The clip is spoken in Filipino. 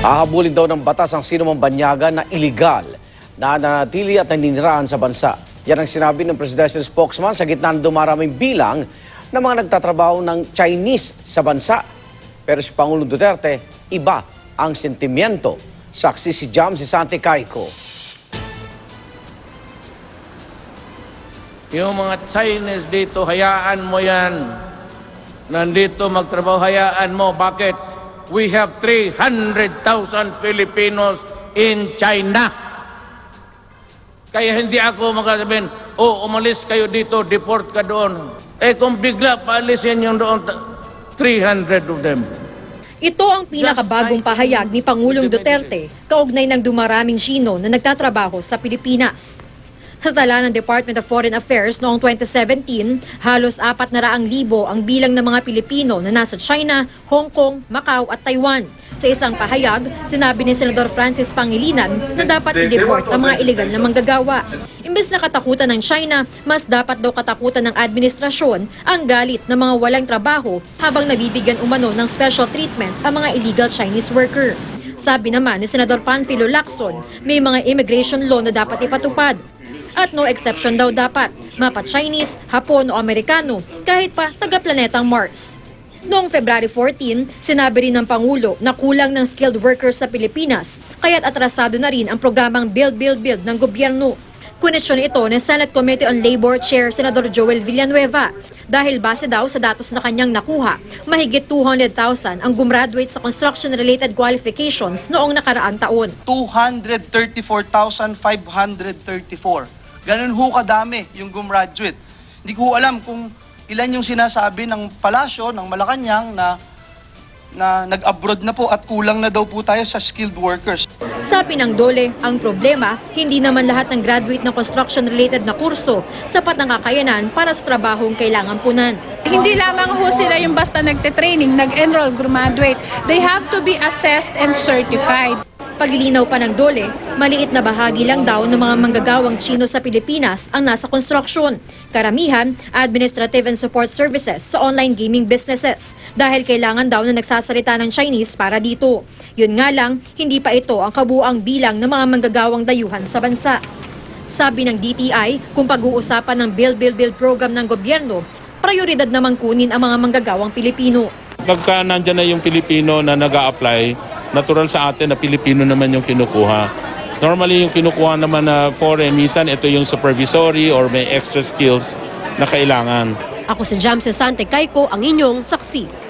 Hahabulin daw ng batas ang sinumang banyaga na iligal na nanatili at naninirahan sa bansa. Yan ang sinabi ng presidential spokesman sa gitna ng dumaraming bilang ng mga nagtatrabaho ng Chinese sa bansa. Pero si Pangulong Duterte, iba ang sentimiento. Saksi si Jam si Sante Caico. Yung mga Chinese dito, hayaan mo yan. Nandito magtrabaho, hayaan mo. Bakit? We have 300,000 Filipinos in China. Kaya hindi ako makasabihin, umalis kayo dito, deport ka doon. Kung bigla paalisin yung doon, 300 of them. Ito ang pinakabagong pahayag ni Pangulong Duterte kaugnay ng dumaraming Sino na nagtatrabaho sa Pilipinas. Sa tala ng Department of Foreign Affairs noong 2017, halos 400,000 ang bilang ng mga Pilipino na nasa China, Hong Kong, Macau at Taiwan. Sa isang pahayag, sinabi ni Senador Francis Pangilinan na dapat i-deport ang mga iligal na manggagawa. Imbes na katakutan ng China, mas dapat daw katakutan ng administrasyon ang galit ng mga walang trabaho habang nabibigyan umano ng special treatment ang mga illegal Chinese worker. Sabi naman ni Senador Panfilo Lacson, may mga immigration law na dapat ipatupad. At no exception daw dapat, mapa Chinese, Hapon o Amerikano, kahit pa taga-planetang Mars. Noong February 14, sinabi rin ng Pangulo na kulang ng skilled workers sa Pilipinas, kaya't atrasado na rin ang programang Build ng gobyerno. Kunesyon ito ng Senate Committee on Labor Chair Senador Joel Villanueva dahil base daw sa datos na kanyang nakuha, mahigit 200,000 ang gumraduate sa construction-related qualifications noong nakaraang taon. 234,534. Ganun ho kadami yung gumraduate. Hindi ko alam kung ilan yung sinasabi ng palasyo, ng Malacanang na nag-abroad na po at kulang na daw po tayo sa skilled workers. Sabi ng DOLE, ang problema, hindi naman lahat ng graduate ng construction-related na kurso sapat ng kakayanan para sa trabahong kailangan punan. Hindi lamang ho sila yung basta nagte-training, nag-enroll, graduate. They have to be assessed and certified. Paglilinaw pa ng DOLE, maliit na bahagi lang daw ng mga manggagawang Chino sa Pilipinas ang nasa construction. Karamihan, administrative and support services sa online gaming businesses dahil kailangan daw na nagsasalita ng Chinese para dito. Yun nga lang, hindi pa ito ang kabuuang bilang ng mga manggagawang dayuhan sa bansa. Sabi ng DTI, kung pag-uusapan ng Build program ng gobyerno, prioridad naman kunin ang mga manggagawang Pilipino. Pagka nandyan na yung Pilipino na nag-a-apply, natural sa atin na Pilipino naman yung kinukuha. Normally yung kinukuha naman na foreign, minsan ito yung supervisory or may extra skills na kailangan. Ako si Jam Sante Caico, ang inyong saksi.